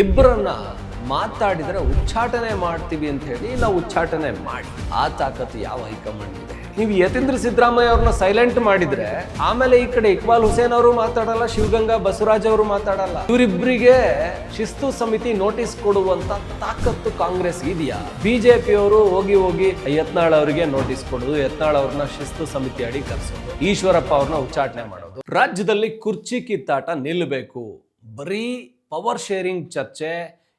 ಇಬ್ಬರನ್ನ ಮಾತಾಡಿದ್ರೆ ಉಚ್ಚಾಟನೆ ಮಾಡ್ತೀವಿ ಅಂತ ಹೇಳಿ ನಾವು ಉಚ್ಚಾಟನೆ ಮಾಡಿ ಆ ತಾಕತ್ತು ಯಾವ ಹೈಕಮಾಂಡ್ ಇದೆ? ನೀವು ಯತೀಂದ್ರ ಸಿದ್ದರಾಮಯ್ಯ ಅವ್ರನ್ನ ಸೈಲೆಂಟ್ ಮಾಡಿದ್ರೆ ಆಮೇಲೆ ಈ ಕಡೆ ಇಕ್ಬಾಲ್ ಹುಸೇನ್ ಅವರು ಮಾತಾಡಲ್ಲ, ಶಿವಗಂಗಾ ಬಸವರಾಜ್ ಅವರು ಮಾತಾಡಲ್ಲ. ಇವರಿಬ್ಬರಿಗೆ ಶಿಸ್ತು ಸಮಿತಿ ನೋಟಿಸ್ ಕೊಡುವಂತ ತಾಕತ್ತು ಕಾಂಗ್ರೆಸ್ ಇದೆಯಾ? ಬಿಜೆಪಿ ಅವರು ಹೋಗಿ ಯತ್ನಾಳ್ ಅವರಿಗೆ ನೋಟಿಸ್ ಕೊಡೋದು, ಯತ್ನಾಳ್ ಅವ್ರನ್ನ ಶಿಸ್ತು ಸಮಿತಿ ಅಡಿ ಕರೆಸೋದು, ಈಶ್ವರಪ್ಪ ಅವ್ರನ್ನ ಉಚ್ಚಾಟನೆ ಮಾಡೋದು. ರಾಜ್ಯದಲ್ಲಿ ಕುರ್ಚಿ ಕಿತ್ತಾಟ ನಿಲ್ಲಬೇಕು. ಬರೀ ಪವರ್ ಶೇರಿಂಗ್ ಚರ್ಚೆ,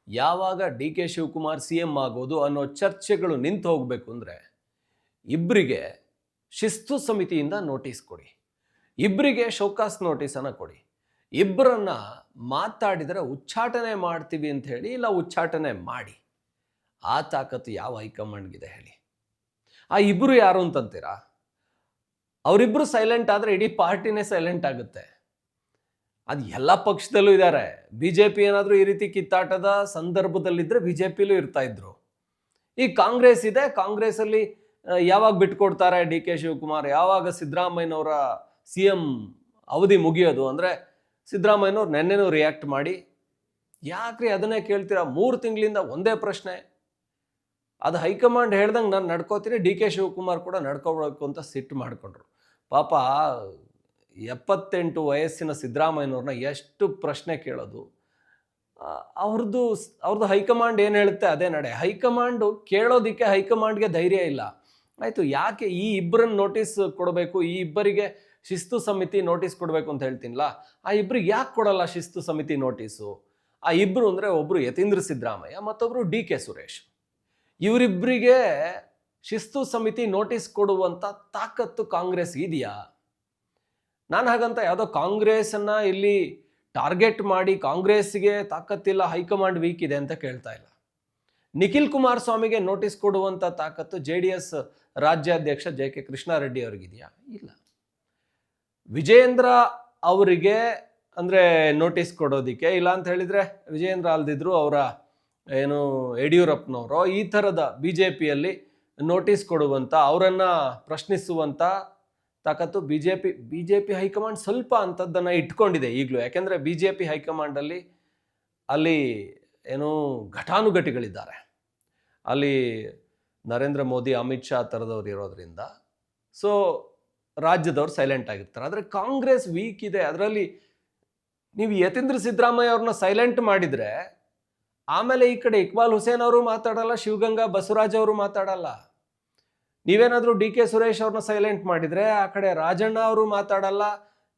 ಯಾವಾಗ ಡಿ ಕೆ ಶಿವಕುಮಾರ್ CM ಆಗೋದು ಅನ್ನೋ ಚರ್ಚೆಗಳು ನಿಂತು ಹೋಗಬೇಕು ಅಂದರೆ ಇಬ್ಬರಿಗೆ ಶಿಸ್ತು ಸಮಿತಿಯಿಂದ ನೋಟಿಸ್ ಕೊಡಿ, ಇಬ್ಬರಿಗೆ ಶೋಕಾಸ್ ನೋಟಿಸನ್ನು ಕೊಡಿ. ಇಬ್ಬರನ್ನ ಮಾತಾಡಿದರೆ ಉಚ್ಚಾಟನೆ ಮಾಡ್ತೀವಿ ಅಂತ ಹೇಳಿ ಇಲ್ಲ ಉಚ್ಚಾಟನೆ ಮಾಡಿ. ಆ ತಾಕತ್ತು ಯಾವ ಹೈಕಮಾಂಡ್ಗಿದೆ ಹೇಳಿ? ಆ ಇಬ್ಬರು ಯಾರು ಅಂತಂತೀರಾ? ಅವರಿಬ್ಬರು ಸೈಲೆಂಟ್ ಆದರೆ ಇಡೀ ಪಾರ್ಟಿನೇ ಸೈಲೆಂಟ್ ಆಗುತ್ತೆ. ಅದು ಎಲ್ಲ ಪಕ್ಷದಲ್ಲೂ ಇದ್ದಾರೆ. BJP ಏನಾದರೂ ಈ ರೀತಿ ಕಿತ್ತಾಟದ ಸಂದರ್ಭದಲ್ಲಿದ್ದರೆ BJPಲೂ ಇರ್ತಾ ಇದ್ರು. ಈ ಕಾಂಗ್ರೆಸ್ ಇದೆ, ಕಾಂಗ್ರೆಸ್ಸಲ್ಲಿ ಯಾವಾಗ ಬಿಟ್ಕೊಡ್ತಾರೆ ಡಿ ಕೆ ಶಿವಕುಮಾರ್, ಯಾವಾಗ ಸಿದ್ದರಾಮಯ್ಯನವರ CM ಅವಧಿ ಮುಗಿಯೋದು ಅಂದರೆ ಸಿದ್ದರಾಮಯ್ಯನವ್ರು ನೆನ್ನೆನೂ ರಿಯಾಕ್ಟ್ ಮಾಡಿ, ಯಾಕ್ರಿ ಅದನ್ನೇ ಕೇಳ್ತೀರಾ? 3 ತಿಂಗಳಿಂದ ಒಂದೇ ಪ್ರಶ್ನೆ. ಅದು ಹೈಕಮಾಂಡ್ ಹೇಳ್ದಂಗೆ ನಾನು ನಡ್ಕೋತೀನಿ, ಡಿ ಕೆ ಶಿವಕುಮಾರ್ ಕೂಡ ನಡ್ಕೋಬೇಕು ಅಂತ ಸಿಟ್ಟು ಮಾಡಿಕೊಂಡ್ರು. ಪಾಪ 78 ವಯಸ್ಸಿನ ಸಿದ್ದರಾಮಯ್ಯನವ್ರನ್ನ ಎಷ್ಟು ಪ್ರಶ್ನೆ ಕೇಳೋದು? ಅವ್ರದ್ದು ಹೈಕಮಾಂಡ್ ಏನು ಹೇಳುತ್ತೆ ಅದೇ ನಡೆ. ಹೈಕಮಾಂಡು ಕೇಳೋದಕ್ಕೆ ಹೈಕಮಾಂಡ್ಗೆ ಧೈರ್ಯ ಇಲ್ಲ. ಆಯಿತು, ಯಾಕೆ ಈ ಇಬ್ಬರನ್ನ ನೋಟಿಸ್ ಕೊಡಬೇಕು, ಈ ಇಬ್ಬರಿಗೆ ಶಿಸ್ತು ಸಮಿತಿ ನೋಟಿಸ್ ಕೊಡಬೇಕು ಅಂತ ಹೇಳ್ತೀನಿಲ್ಲ, ಆ ಇಬ್ಬರಿಗೆ ಯಾಕೆ ಕೊಡಲ್ಲ ಶಿಸ್ತು ಸಮಿತಿ ನೋಟಿಸು? ಆ ಇಬ್ಬರು ಅಂದರೆ ಒಬ್ಬರು ಯತೀಂದ್ರ ಸಿದ್ದರಾಮಯ್ಯ, ಮತ್ತೊಬ್ಬರು ಡಿ ಕೆ ಸುರೇಶ್. ಇವರಿಬ್ಬರಿಗೆ ಶಿಸ್ತು ಸಮಿತಿ ನೋಟಿಸ್ ಕೊಡುವಂಥ ತಾಕತ್ತು ಕಾಂಗ್ರೆಸ್ ಇದೆಯಾ? ನಾನು ಹಾಗಂತ ಯಾವುದೋ ಕಾಂಗ್ರೆಸ್ಸನ್ನು ಇಲ್ಲಿ ಟಾರ್ಗೆಟ್ ಮಾಡಿ ಕಾಂಗ್ರೆಸ್ಗೆ ತಾಕತ್ತಿಲ್ಲ, ಹೈಕಮಾಂಡ್ ವೀಕ್ ಇದೆ ಅಂತ ಕೇಳ್ತಾ ಇಲ್ಲ. ನಿಖಿಲ್ ಕುಮಾರಸ್ವಾಮಿಗೆ ನೋಟಿಸ್ ಕೊಡುವಂಥ ತಾಕತ್ತು JDS ರಾಜ್ಯಾಧ್ಯಕ್ಷ JK ಕೃಷ್ಣಾರೆಡ್ಡಿ ಅವ್ರಿಗಿದೆಯಾ? ಇಲ್ಲ. ವಿಜಯೇಂದ್ರ ಅವರಿಗೆ ಅಂದರೆ ನೋಟಿಸ್ ಕೊಡೋದಕ್ಕೆ ಇಲ್ಲ ಅಂತ ಹೇಳಿದರೆ, ವಿಜಯೇಂದ್ರ ಅಲ್ದಿದ್ರು ಅವರ ಏನು ಯಡಿಯೂರಪ್ಪನವರು ಈ ಥರದ BJPಯಲ್ಲಿ ನೋಟಿಸ್ ಕೊಡುವಂಥ, ಅವರನ್ನು ಪ್ರಶ್ನಿಸುವಂಥ ತಾಕತ್ತು BJP ಹೈಕಮಾಂಡ್ ಸ್ವಲ್ಪ ಅಂಥದ್ದನ್ನು ಇಟ್ಕೊಂಡಿದೆ ಈಗಲೂ. ಯಾಕೆಂದರೆ BJP ಹೈಕಮಾಂಡಲ್ಲಿ ಅಲ್ಲಿ ಏನೋ ಘಟಾನುಘಟಿಗಳಿದ್ದಾರೆ. ಅಲ್ಲಿ ನರೇಂದ್ರ ಮೋದಿ, ಅಮಿತ್ ಶಾ ಥರದವ್ರು ಇರೋದ್ರಿಂದ ಸೊ ರಾಜ್ಯದವ್ರು ಸೈಲೆಂಟ್ ಆಗಿರ್ತಾರೆ. ಆದರೆ ಕಾಂಗ್ರೆಸ್ ವೀಕ್ ಇದೆ. ಅದರಲ್ಲಿ ನೀವು ಯತೀಂದ್ರ ಸಿದ್ದರಾಮಯ್ಯ ಅವ್ರನ್ನ ಸೈಲೆಂಟ್ ಮಾಡಿದರೆ ಆಮೇಲೆ ಈ ಕಡೆ ಇಕ್ಬಾಲ್ ಹುಸೇನ್ ಅವರು ಮಾತಾಡಲ್ಲ, ಶಿವಗಂಗಾ ಬಸವರಾಜ್ ಅವರು ಮಾತಾಡಲ್ಲ. ನೀವೇನಾದರೂ ಡಿ ಕೆ ಸುರೇಶ್ ಅವ್ರನ್ನ ಸೈಲೆಂಟ್ ಮಾಡಿದರೆ ಆ ಕಡೆ ರಾಜಣ್ಣ ಅವರು ಮಾತಾಡಲ್ಲ,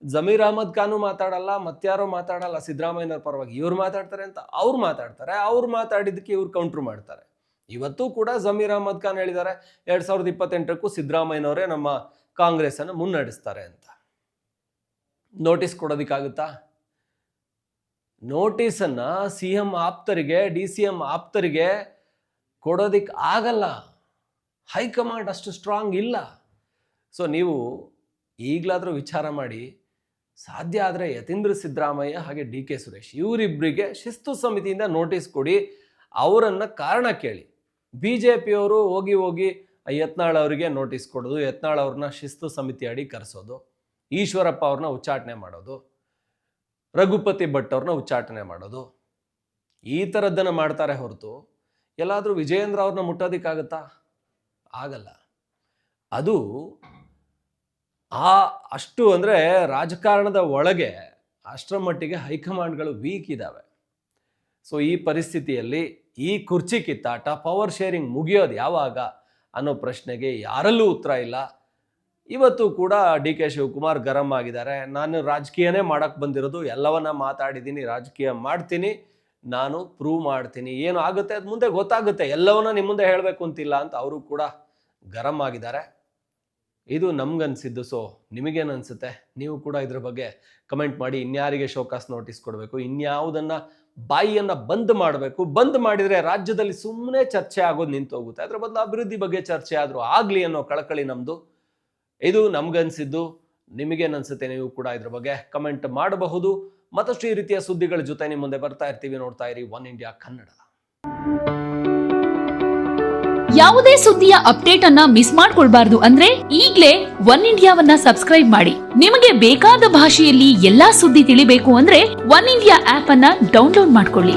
ಜಮೀರ್ ಅಹಮದ್ ಖಾನು ಮಾತಾಡಲ್ಲ, ಮತ್ತಾರೋ ಮಾತಾಡಲ್ಲ ಸಿದ್ದರಾಮಯ್ಯನವ್ರ ಪರವಾಗಿ. ಇವ್ರು ಮಾತಾಡ್ತಾರೆ ಅಂತ ಅವ್ರು ಮಾತಾಡ್ತಾರೆ, ಅವ್ರು ಮಾತಾಡಿದ್ದಕ್ಕೆ ಇವ್ರು ಕೌಂಟ್ರ್ ಮಾಡ್ತಾರೆ. ಇವತ್ತು ಕೂಡ ಜಮೀರ್ ಅಹಮದ್ ಖಾನ್ ಹೇಳಿದ್ದಾರೆ 2028ಕ್ಕೂ ಸಿದ್ದರಾಮಯ್ಯನವರೇ ನಮ್ಮ ಕಾಂಗ್ರೆಸ್ಸನ್ನು ಮುನ್ನಡೆಸ್ತಾರೆ ಅಂತ. ನೋಟಿಸ್ ಕೊಡೋದಕ್ಕಾಗುತ್ತಾ? ನೋಟಿಸನ್ನು CM ಆಪ್ತರಿಗೆ, DCM ಆಪ್ತರಿಗೆ ಕೊಡೋದಿಕ್ಕೆ ಆಗಲ್ಲ. ಹೈಕಮಾಂಡ್ ಅಷ್ಟು ಸ್ಟ್ರಾಂಗ್ ಇಲ್ಲ. ಸೊ ನೀವು ಈಗಲಾದರೂ ವಿಚಾರ ಮಾಡಿ, ಸಾಧ್ಯ ಆದರೆ ಯತೀಂದ್ರ ಸಿದ್ದರಾಮಯ್ಯ ಹಾಗೆ ಡಿ ಕೆ ಸುರೇಶ್ ಇವರಿಬ್ಬರಿಗೆ ಶಿಸ್ತು ಸಮಿತಿಯಿಂದ ನೋಟಿಸ್ ಕೊಡಿ, ಅವರನ್ನು ಕಾರಣ ಕೇಳಿ. BJPಯವರು ಹೋಗಿ ಯತ್ನಾಳ್ ಅವರಿಗೆ ನೋಟಿಸ್ ಕೊಡೋದು, ಯತ್ನಾಳ್ ಅವ್ರನ್ನ ಶಿಸ್ತು ಸಮಿತಿ ಅಡಿ ಕರೆಸೋದು, ಈಶ್ವರಪ್ಪ ಅವ್ರನ್ನ ಉಚ್ಚಾಟನೆ ಮಾಡೋದು, ರಘುಪತಿ ಭಟ್ ಅವ್ರನ್ನ ಉಚ್ಚಾಟನೆ ಮಾಡೋದು, ಈ ಥರದ್ದನ್ನು ಮಾಡ್ತಾರೆ ಹೊರತು ಎಲ್ಲಾದರೂ ವಿಜಯೇಂದ್ರ ಅವ್ರನ್ನ ಮುಟ್ಟೋದಕ್ಕಾಗತ್ತಾ? ಆಗಲ್ಲ. ಅದು ಅಷ್ಟು ಅಂದರೆ ರಾಜಕಾರಣದ ಒಳಗೆ ಅಷ್ಟರ ಮಟ್ಟಿಗೆ ಹೈಕಮಾಂಡ್ಗಳು ವೀಕ್ ಇದ್ದಾವೆ. ಸೊ ಈ ಪರಿಸ್ಥಿತಿಯಲ್ಲಿ ಈ ಕುರ್ಚಿ ಕಿತ್ತಾಟ, ಪವರ್ ಶೇರಿಂಗ್ ಮುಗಿಯೋದು ಯಾವಾಗ ಅನ್ನೋ ಪ್ರಶ್ನೆಗೆ ಯಾರಲ್ಲೂ ಉತ್ತರ ಇಲ್ಲ. ಇವತ್ತು ಕೂಡ ಡಿ ಕೆ ಶಿವಕುಮಾರ್ ಗರಂ ಆಗಿದ್ದಾರೆ. ನಾನು ರಾಜಕೀಯನೇ ಮಾಡೋಕ್ಕೆ ಬಂದಿರೋದು, ಎಲ್ಲವನ್ನ ಮಾತಾಡಿದ್ದೀನಿ, ರಾಜಕೀಯ ಮಾಡ್ತೀನಿ, ನಾನು ಪ್ರೂವ್ ಮಾಡ್ತೀನಿ, ಏನು ಆಗುತ್ತೆ ಅದು ಮುಂದೆ ಗೊತ್ತಾಗುತ್ತೆ, ಎಲ್ಲವನ್ನ ನಿಮ್ಮ ಮುಂದೆ ಹೇಳಬೇಕು ಅಂತಿಲ್ಲ ಅಂತ ಅವರು ಕೂಡ ಗರಂ ಆಗಿದ್ದಾರೆ. ಇದು ನಮ್ಗನ್ಸಿದ್ದು. ಸೊ ನಿಮಗೇನು ಅನಿಸುತ್ತೆ? ನೀವು ಕೂಡ ಇದ್ರ ಬಗ್ಗೆ ಕಮೆಂಟ್ ಮಾಡಿ. ಇನ್ಯಾರಿಗೆ ಶೋಕಾಸ್ ನೋಟಿಸ್ ಕೊಡಬೇಕು, ಇನ್ಯಾವುದನ್ನು ಬಾಯಿಯನ್ನು ಬಂದ್ ಮಾಡಬೇಕು? ಬಂದ್ ಮಾಡಿದರೆ ರಾಜ್ಯದಲ್ಲಿ ಸುಮ್ಮನೆ ಚರ್ಚೆ ಆಗೋದು ನಿಂತು ಹೋಗುತ್ತೆ. ಅದರ ಬದಲು ಅಭಿವೃದ್ಧಿ ಬಗ್ಗೆ ಚರ್ಚೆ ಆದರೂ ಆಗಲಿ ಅನ್ನೋ ಕಳಕಳಿ ನಮ್ಮದು. ಇದು ನಮ್ಗನ್ಸಿದ್ದು. ನಿಮಗೇನು ಅನಿಸುತ್ತೆ? ನೀವು ಕೂಡ ಇದ್ರ ಬಗ್ಗೆ ಕಮೆಂಟ್ ಮಾಡಬಹುದು. ಮತ್ತಷ್ಟು ಈ ರೀತಿಯ ಸುದ್ದಿಗಳ ಜೊತೆ ನಿಮ್ಮ ಮುಂದೆ ಬರ್ತಾ ಇರ್ತೀವಿ. ನೋಡ್ತಾ ಇರಿ ಒನ್ ಇಂಡಿಯಾ ಕನ್ನಡ. ಯಾವುದೇ ಸುದ್ದಿಯ ಅಪ್ಡೇಟ್ ಅನ್ನ ಮಿಸ್ ಮಾಡ್ಕೊಳ್ಬಾರ್ದು ಅಂದ್ರೆ ಈಗ್ಲೇ ಒನ್ ಇಂಡಿಯಾವನ್ನ ಸಬ್ಸ್ಕ್ರೈಬ್ ಮಾಡಿ. ನಿಮಗೆ ಬೇಕಾದ ಭಾಷೆಯಲ್ಲಿ ಎಲ್ಲಾ ಸುದ್ದಿ ತಿಳಿಬೇಕು ಅಂದ್ರೆ ಒನ್ ಇಂಡಿಯಾ ಆಪ್ ಅನ್ನ ಡೌನ್ಲೋಡ್ ಮಾಡ್ಕೊಳ್ಳಿ.